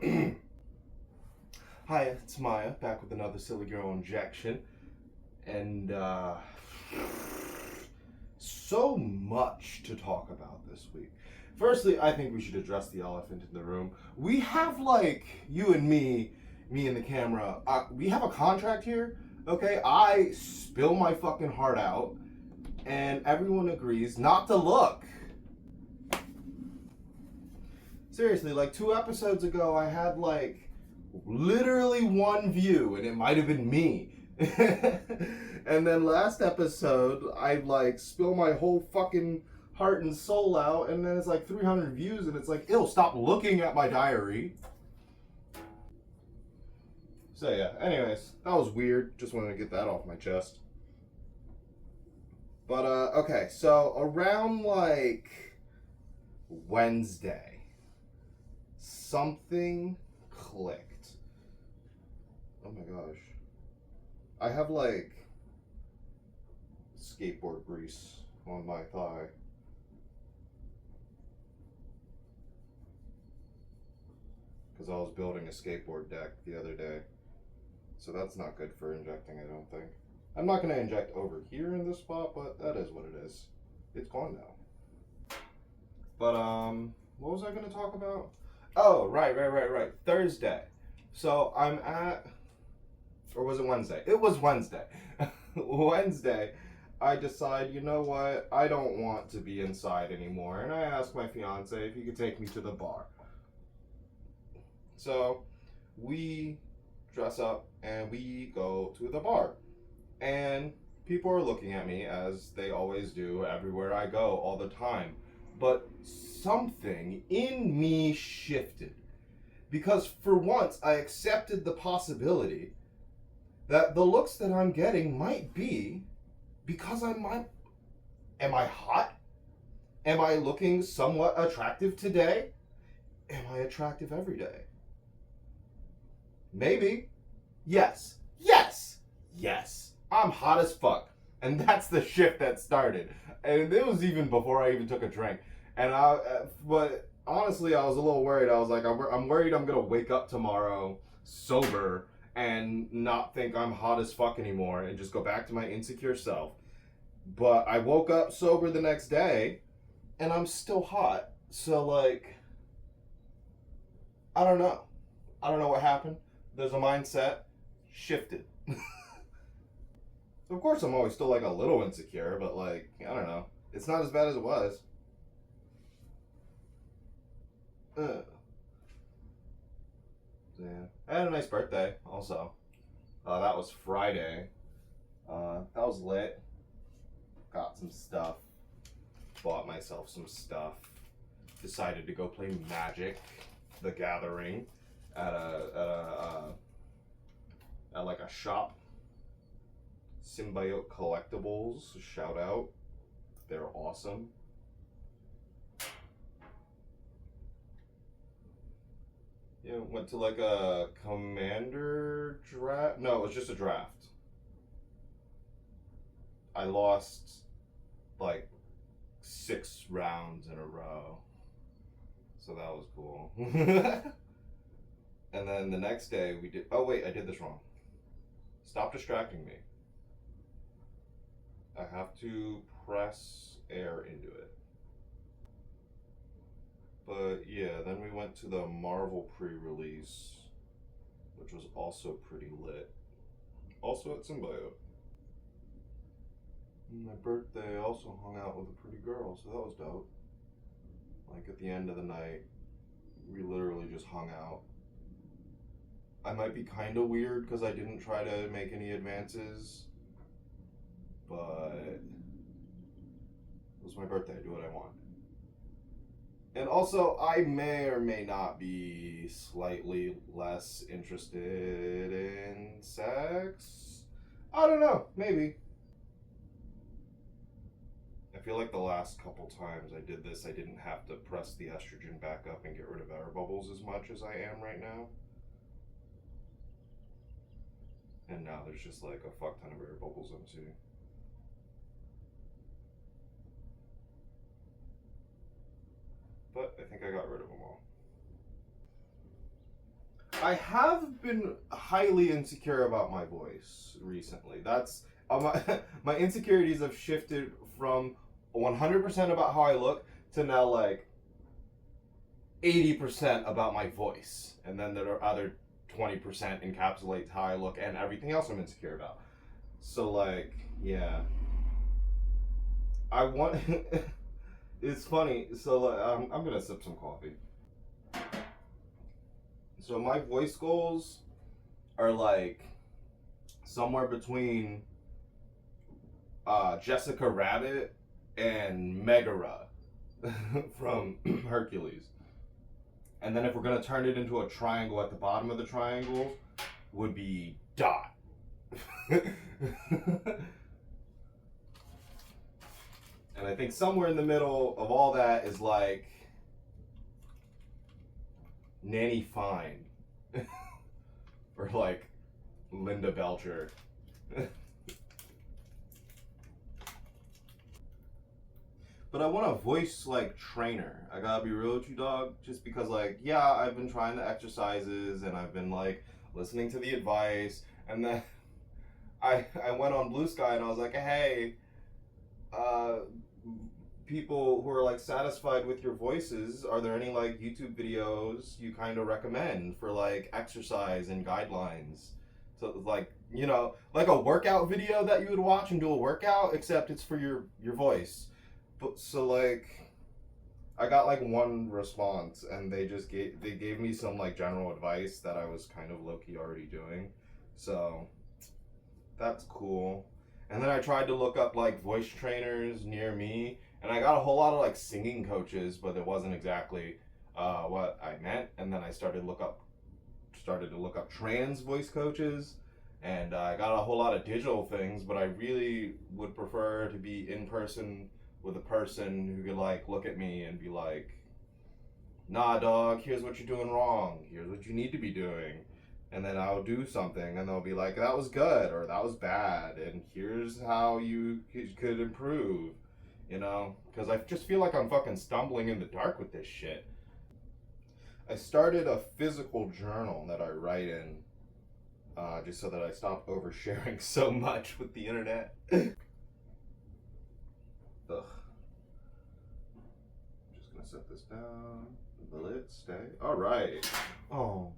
Hi, it's Maya, back with another Silly Girl injection. And, so much to talk about this week. Firstly, I think we should address the elephant in the room. We have, like, you and me and the camera, we have a contract here, okay? I spill my fucking heart out, and everyone agrees not to look. Seriously, like 2 episodes ago, I had like literally one view, and it might have been me. And then last episode, I like spill my whole fucking heart and soul out, and then it's like 300 views, and it's like, ew, stop looking at my diary. So yeah, anyways, that was weird. Just wanted to get that off my chest. But okay, so around like Wednesday, something clicked. Oh my gosh. I have like skateboard grease on my thigh. Because I was building a skateboard deck the other day. So that's not good for injecting, I don't think. I'm not going to inject over here in this spot, but that is what it is. It's gone now. But, what was I going to talk about? Oh, right. Thursday. So I'm at, or was it Wednesday? It was Wednesday. Wednesday, I decide, you know what? I don't want to be inside anymore. And I asked my fiance if he could take me to the bar. So we dress up and we go to the bar. And people are looking at me as they always do everywhere I go all the time. But something in me shifted. Because for once, I accepted the possibility that the looks that I'm getting might be because am I hot? Am I looking somewhat attractive today? Am I attractive every day? Maybe. Yes. I'm hot as fuck. And that's the shift that started. And it was even before I even took a drink. But honestly, I was a little worried. I was like, I'm worried I'm going to wake up tomorrow sober and not think I'm hot as fuck anymore and just go back to my insecure self. But I woke up sober the next day and I'm still hot. So, like, I don't know. I don't know what happened. There's a mindset shifted. Of course, I'm always still like a little insecure, but like, I don't know. It's not as bad as it was. Uh, yeah. I had a nice birthday also. That was Friday. That was lit. Got some stuff. Bought myself some stuff. Decided to go play Magic, the Gathering, at like a shop. Symbiote Collectibles, shout out. They're awesome. Yeah, went to like a commander draft. No, it was just a draft. I lost like 6 rounds in a row. So that was cool. And then the next day we did. Oh, wait, I did this wrong. Stop distracting me. I have to press air into it. But yeah, then we went to the Marvel pre release, which was also pretty lit. Also at Symbiote. My birthday, I also hung out with a pretty girl, so that was dope. Like at the end of the night, we literally just hung out. I might be kind of weird because I didn't try to make any advances, but it was my birthday. I do what I want. And also, I may or may not be slightly less interested in sex. I don't know. Maybe. I feel like the last couple times I did this, I didn't have to press the estrogen back up and get rid of air bubbles as much as I am right now. And now there's just like a fuck ton of air bubbles I'm seeing. But I think I got rid of them all. I have been highly insecure about my voice recently. That's my insecurities have shifted from 100% about how I look to now like 80% about my voice, and then there are other 20% encapsulates how I look and everything else I'm insecure about. So like, yeah, I want. It's funny. So like, I'm gonna sip some coffee. So my voice goals are like somewhere between Jessica Rabbit and Megara from Hercules. And then if we're gonna turn it into a triangle, at the bottom of the triangle would be Dot. And I think somewhere in the middle of all that is like Nanny Fine. Or like Linda Belcher. But I want a voice like trainer. I gotta be real with you, dog. Just because, like, yeah, I've been trying the exercises and I've been like listening to the advice, and then I went on Blue Sky and I was like, hey, uh, people who are like satisfied with your voices, are there any like YouTube videos you kind of recommend for like exercise and guidelines? So like, you know, like a workout video that you would watch and do a workout, except it's for your voice. But so like, I got like one response, and they gave me some like general advice that I was kind of low key already doing, so that's cool. And then I tried to look up like voice trainers near me, and I got a whole lot of like singing coaches, but it wasn't exactly what I meant. And then I started to look up trans voice coaches, and I got a whole lot of digital things, but I really would prefer to be in person with a person who could like look at me and be like, nah, dog, here's what you're doing wrong, here's what you need to be doing. And then I'll do something and they'll be like, that was good or that was bad, and here's how you could improve, you know? Because I just feel like I'm fucking stumbling in the dark with this shit. I started a physical journal that I write in, just so that I stop oversharing so much with the internet. Ugh. I'm just gonna set this down. Will it stay? All right. Oh.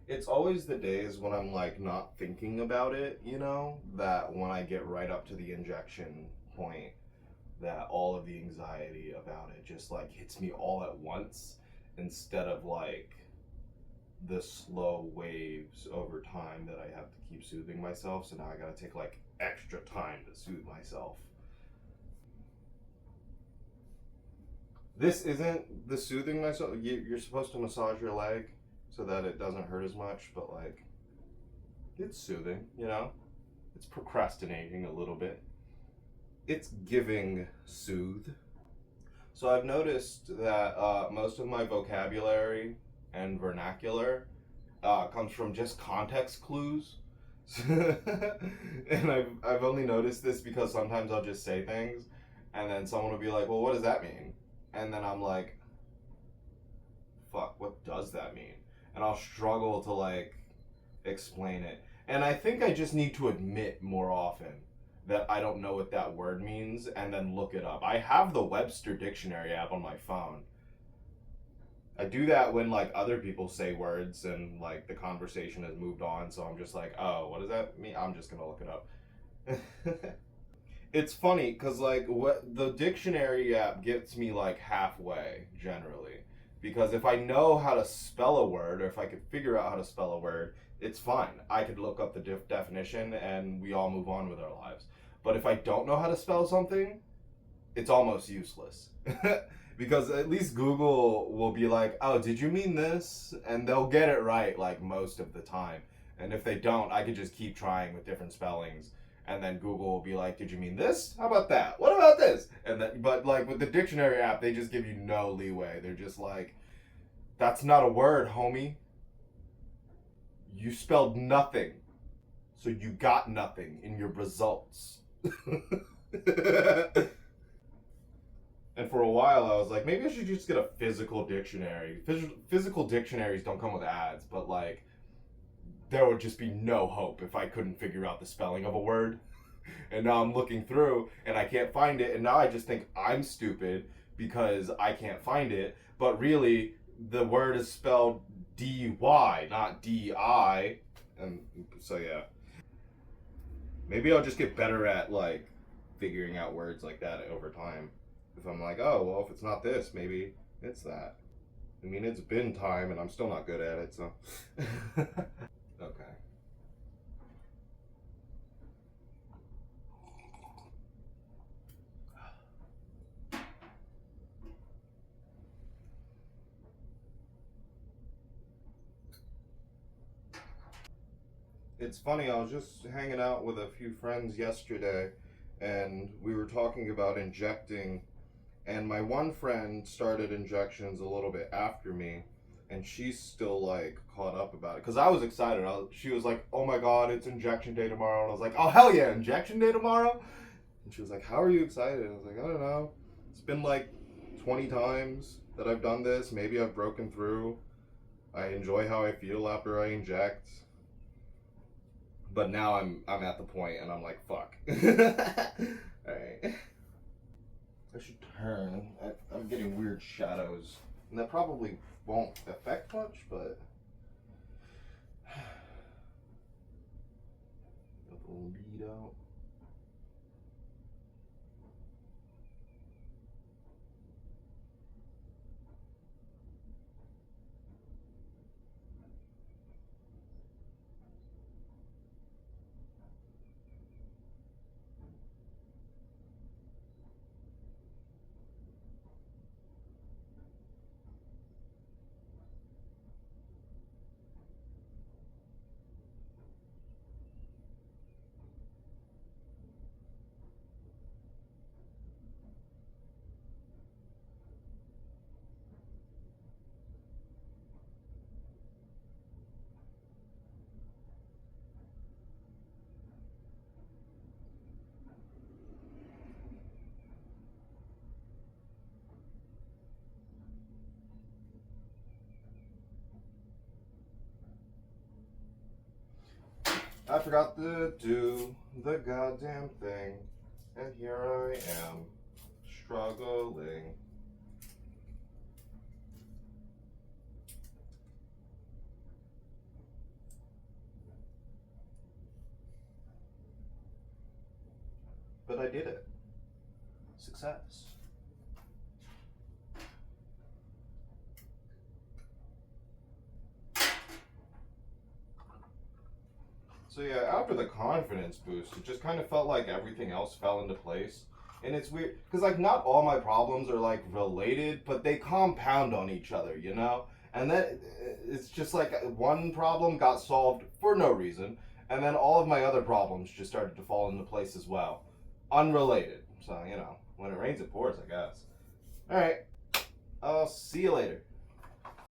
It's always the days when I'm like not thinking about it, you know, that when I get right up to the injection point, that all of the anxiety about it just like hits me all at once, instead of like the slow waves over time that I have to keep soothing myself. So now I gotta take like extra time to soothe myself. This isn't the soothing myself. You're supposed to massage your leg so that it doesn't hurt as much, but like, it's soothing, you know? It's procrastinating a little bit. It's giving soothe. So I've noticed that most of my vocabulary and vernacular comes from just context clues. And I've only noticed this because sometimes I'll just say things and then someone will be like, well, what does that mean? And then I'm like, fuck, what does that mean? And I'll struggle to like explain it. And I think I just need to admit more often that I don't know what that word means and then look it up. I have the Webster Dictionary app on my phone. I do that when like other people say words and like the conversation has moved on, so I'm just like, oh, what does that mean? I'm just gonna look it up. It's funny because like what the dictionary app gets me like halfway generally, because if I know how to spell a word, or if I could figure out how to spell a word, it's fine. I could look up the definition and we all move on with our lives. But if I don't know how to spell something, it's almost useless. Because at least Google will be like, oh, did you mean this? And they'll get it right like most of the time. And if they don't, I could just keep trying with different spellings. And then Google will be like, did you mean this? How about that? What about this? And then, but like with the dictionary app, they just give you no leeway. They're just like, that's not a word, homie. You spelled nothing, so you got nothing in your results. And for a while, I was like, maybe I should just get a physical dictionary. Physical dictionaries don't come with ads, but like, there would just be no hope if I couldn't figure out the spelling of a word. And now I'm looking through and I can't find it, and now I just think I'm stupid because I can't find it. But really, the word is spelled D-Y, not D-I. And so, yeah. Maybe I'll just get better at, like, figuring out words like that over time. If I'm like, oh, well, if it's not this, maybe it's that. I mean, it's been time and I'm still not good at it, so. Okay. It's funny, I was just hanging out with a few friends yesterday and we were talking about injecting, and my one friend started injections a little bit after me, and she's still like caught up about it because I was excited. She was like, "Oh my god, it's injection day tomorrow," and I was like, "Oh hell yeah, injection day tomorrow!" And she was like, "How are you excited?" I was like, "I don't know. It's been like 20 times that I've done this. Maybe I've broken through. I enjoy how I feel after I inject." But now I'm at the point and I'm like, fuck. Alright. I should turn. I'm getting weird shadows. And that probably won't affect much, but. Got the lead out. I forgot to do the goddamn thing. And here I am, struggling. But I did it. Success. So yeah, after the confidence boost, it just kind of felt like everything else fell into place. And it's weird, because like not all my problems are like related, but they compound on each other, you know? And then it's just like one problem got solved for no reason, and then all of my other problems just started to fall into place as well. Unrelated. So, you know, when it rains, it pours, I guess. Alright, I'll see you later.